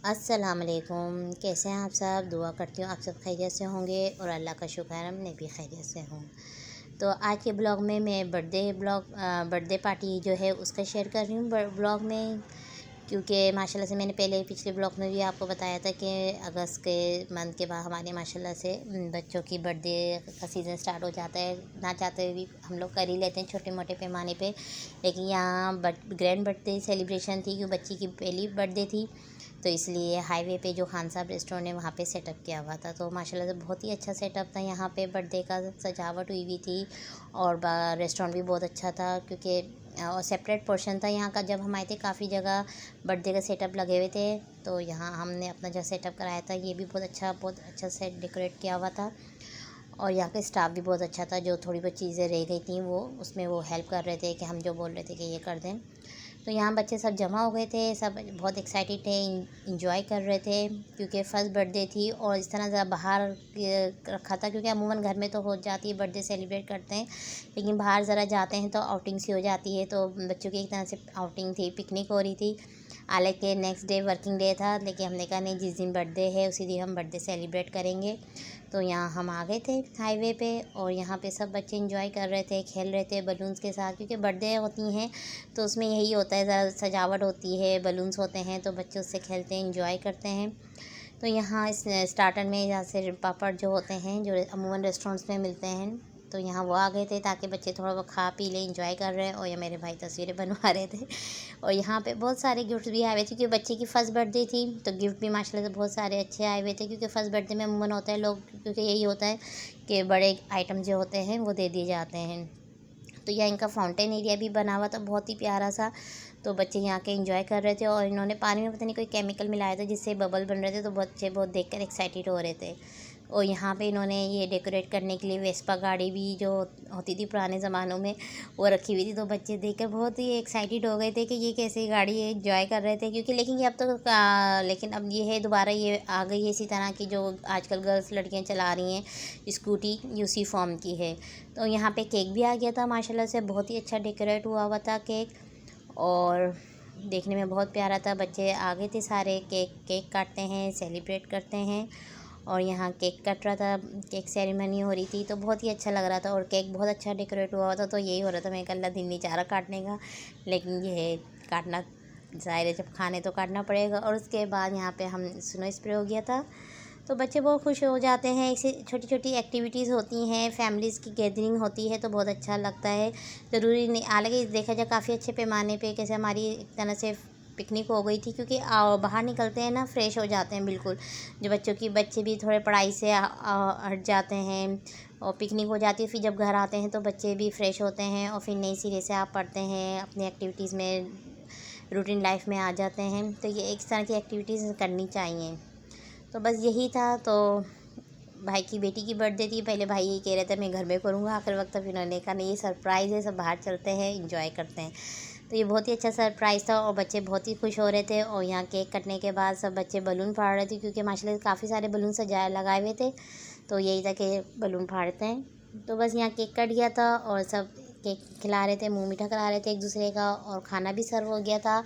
अस्सलाम वालेकुम। कैसे हैं आप सब? दुआ करती हूँ आप सब खैरियत से होंगे और अल्लाह का शुक्र है मैं भी खैरियत से हूँ। तो आज के ब्लॉग में मैं बर्थडे पार्टी जो है उसका शेयर कर रही हूँ ब्लॉग में, क्योंकि माशाल्लाह से मैंने पहले पिछले ब्लॉग में भी आपको बताया था कि अगस्त के मंथ के बाद हमारे माशाल्लाह से बच्चों की बर्थडे का सीज़न स्टार्ट हो जाता है। ना चाहते हुए भी हम लोग कर ही लेते हैं छोटे मोटे पैमाने पे, लेकिन यहाँ ग्रैंड बर्थडे सेलिब्रेशन थी क्योंकि बच्ची की पहली बर्थडे थी, तो इसलिए हाईवे पे जो खान साहब रेस्टोरेंट है वहाँ पे सेटअप किया हुआ था। तो माशाल्लाह से बहुत ही अच्छा सेटअप था। यहाँ पे बर्थडे का सजावट हुई हुई थी और रेस्टोरेंट भी बहुत अच्छा था, क्योंकि और सेपरेट पोर्शन था यहाँ का। जब हम आए थे काफ़ी जगह बर्थडे का सेटअप लगे हुए थे, तो यहाँ हमने अपना जो सेटअप कराया था ये भी बहुत अच्छा से डेकोरेट किया हुआ था। और यहाँ पे स्टाफ भी बहुत अच्छा था। जो थोड़ी बहुत चीज़ें रह गई थी वो उसमें वो हेल्प कर रहे थे कि हम जो बोल रहे थे कि ये कर दें। तो यहाँ बच्चे सब जमा हो गए थे, सब बहुत एक्साइटेड थे, इंजॉय कर रहे थे, क्योंकि फ़र्स्ट बर्थडे थी। और इस तरह से बाहर रखा था, क्योंकि अमूमन घर में तो हो जाती है बर्थडे सेलिब्रेट करते हैं, लेकिन बाहर ज़रा जाते हैं तो आउटिंग सी हो जाती है। तो बच्चों की एक तरह से आउटिंग थी, पिकनिक हो रही थी। हालांकि नेक्स्ट डे वर्किंग डे था, लेकिन हमने कहा नहीं, जिस दिन बर्थडे है उसी दिन हम बर्थडे सेलिब्रेट करेंगे। तो यहाँ हम आ गए थे हाईवे पे, और यहाँ पे सब बच्चे एंजॉय कर रहे थे, खेल रहे थे बलून्स के साथ, क्योंकि बर्थडे होती हैं तो उसमें यही होता है, ज़रा सजावट होती है, बलून्स होते हैं, तो बच्चे उससे खेलते हैं, एंजॉय करते हैं। तो यहाँ इस स्टार्टर में यहाँ से पापड़ जो होते हैं, जो अमूमन रेस्टोरेंट्स में मिलते हैं, तो यहाँ वो आ गए थे ताकि बच्चे थोड़ा बहुत खा पी लें, एंजॉय कर रहे हैं। और ये मेरे भाई तस्वीरें बनवा रहे थे। और यहाँ पे बहुत सारे गिफ्ट्स भी आए हुए थे, क्योंकि बच्चे की फ़र्स्ट बर्थडे थी, तो गिफ्ट भी माशाल्लाह से बहुत सारे अच्छे आए हुए थे। क्योंकि फ़र्स्ट बर्थडे में अमूमन होता है लोग, क्योंकि यही होता है कि बड़े आइटम जो होते हैं वो दे दिए जाते हैं। तो यहाँ इनका फाउंटेन एरिया भी बना हुआ था, बहुत ही प्यारा सा। तो बच्चे यहाँ के एंजॉय कर रहे थे, और इन्होंने पानी में पता नहीं कोई केमिकल मिलाया था जिससे बबल बन रहे थे, तो बच्चे बहुत देखकर एक्साइटेड हो रहे थे। और यहाँ पे इन्होंने ये डेकोरेट करने के लिए वेस्पा गाड़ी भी जो होती थी पुराने ज़मानों में, वो रखी हुई थी। तो बच्चे देखकर बहुत ही एक्साइटेड हो गए थे कि ये कैसी गाड़ी है, एंजॉय कर रहे थे। क्योंकि लेकिन ये अब तो लेकिन अब ये है दोबारा ये आ गई है इसी तरह की जो आजकल गर्ल्स लड़कियाँ चला रही हैं, स्कूटी उसी फॉर्म की है। तो यहाँ पे केक भी आ गया था माशाल्लाह से, बहुत ही अच्छा डेकोरेट हुआ हुआ था केक, और देखने में बहुत प्यारा था। बच्चे आ गए थे सारे, केक काटते हैं, सेलिब्रेट करते हैं। और यहाँ केक कट रहा था, केक सेरेमनी हो रही थी, तो बहुत ही अच्छा लग रहा था। और केक बहुत अच्छा डेकोरेट हुआ हुआ था, तो यही हो रहा था, मैं कल दिन नहीं चाह रहा काटने का, लेकिन ये है काटना ज़ाहिर है, जब खाने तो काटना पड़ेगा। और उसके बाद यहाँ पे हम स्नो स्प्रे हो गया था, तो बच्चे बहुत खुश हो जाते हैं। ऐसी छोटी छोटी एक्टिविटीज़ होती हैं, फैमिलीज़ की गैदरिंग होती है, तो बहुत अच्छा लगता है। ज़रूरी नहीं, हालांकि देखा जाए काफ़ी अच्छे पैमाने पे कैसे हमारी एक तरह से पिकनिक हो गई थी, क्योंकि बाहर निकलते हैं ना, फ्रेश हो जाते हैं बिल्कुल। जो बच्चे भी थोड़े पढ़ाई से हट जाते हैं, और पिकनिक हो जाती है, फिर जब घर आते हैं तो बच्चे भी फ्रेश होते हैं, और फिर नई सिरे से आप पढ़ते हैं, अपनी एक्टिविटीज़ में रूटीन लाइफ में आ जाते हैं। तो ये एक तरह की एक्टिविटीज़ करनी चाहिए। तो बस यही था। तो भाई की बेटी की बर्थडे थी, पहले भाई यही कह रहे थे मैं घर में करूँगा, आखिर वक्त फिर उन्होंने कहा नहीं, ये सरप्राइज़ है, सब बाहर चलते हैं, इंजॉय करते हैं। तो ये बहुत ही अच्छा सरप्राइज़ था, और बच्चे बहुत ही खुश हो रहे थे। और यहाँ केक कटने के बाद सब बच्चे बलून फाड़ रहे थे, क्योंकि माशाल्लाह से काफ़ी सारे बलून सजाए लगाए हुए थे, तो यही था कि बलून फाड़ते हैं। तो बस यहाँ केक कट गया था, और सब केक खिला रहे थे, मुँह मीठा करा रहे थे एक दूसरे का, और खाना भी सर्व हो गया था।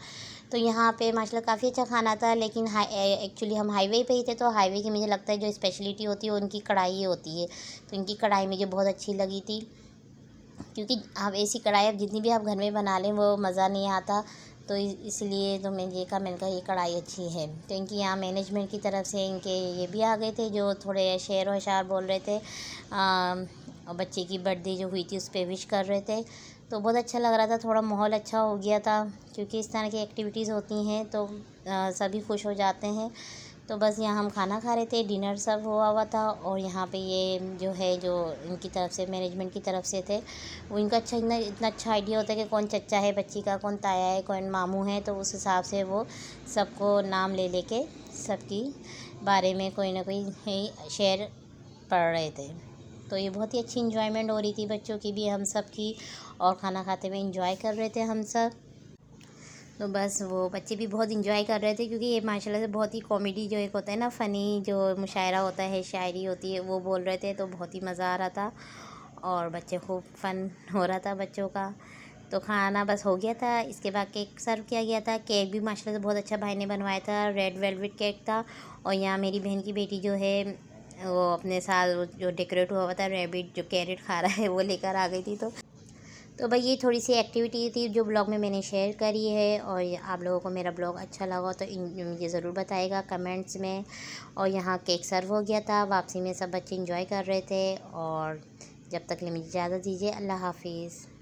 तो यहाँ पे माशाल्लाह काफ़ी अच्छा खाना था, लेकिन एक्चुअली हम हाईवे पे ही थे, तो हाईवे की मुझे लगता है जो स्पेशलिटी होती है वो उनकी कढ़ाई होती है। तो इनकी कढ़ाई मुझे बहुत अच्छी लगी थी, क्योंकि आप ऐसी कढ़ाई अब जितनी भी आप घर में बना लें वो मज़ा नहीं आता। तो इसलिए तो मैंने कहा ये कढ़ाई अच्छी है। तो इनकी यहाँ मैनेजमेंट की तरफ से इनके ये भी आ गए थे, जो थोड़े शेर व शार बोल रहे थे, और बच्चे की बर्थडे जो हुई थी उस पर विश कर रहे थे। तो बहुत अच्छा लग रहा था, थोड़ा माहौल अच्छा हो गया था, क्योंकि इस तरह की एक्टिविटीज़ होती हैं तो सभी खुश हो जाते हैं। तो बस यहाँ हम खाना खा रहे थे, डिनर सर्व हुआ हुआ था। और यहाँ पे ये जो है, जो इनकी तरफ से मैनेजमेंट की तरफ से थे, वो इनका अच्छा इतना अच्छा आइडिया होता है कि कौन चच्चा है बच्ची का, कौन ताया है, कौन मामू है, तो उस हिसाब से वो सबको नाम ले लेके सबकी बारे में कोई ना कोई शेयर पढ़ रहे थे। तो ये बहुत ही अच्छी इंजॉयमेंट हो रही थी बच्चों की भी, हम सब की, और खाना खाते हुए इंजॉय कर रहे थे हम सब। तो बस वो बच्चे भी बहुत इंजॉय कर रहे थे, क्योंकि ये माशाल्लाह से बहुत ही कॉमेडी जो एक होता है ना, फ़नी जो मुशायरा होता है, शायरी होती है, वो बोल रहे थे, तो बहुत ही मज़ा आ रहा था, और बच्चे खूब फ़न हो रहा था बच्चों का। तो खाना बस हो गया था। इसके बाद केक सर्व किया गया था। केक भी माशाल्लाह से बहुत अच्छा भाई ने बनवाया था, रेड वेलवेट केक था। और यहाँ मेरी बहन की बेटी जो है वो अपने साथ वो जो डेकोरेट हुआ हुआ था रैबिट जो कैरेट खा रहा है वो लेकर आ गई थी। तो भाई ये थोड़ी सी एक्टिविटी थी जो ब्लॉग में मैंने शेयर करी है। और आप लोगों को मेरा ब्लॉग अच्छा लगा तो मुझे ज़रूर बताइएगा कमेंट्स में। और यहाँ केक सर्व हो गया था, वापसी में सब बच्चे इंजॉय कर रहे थे। और जब तक के लिए मुझे इजाज़त दीजिए, अल्लाह हाफिज़।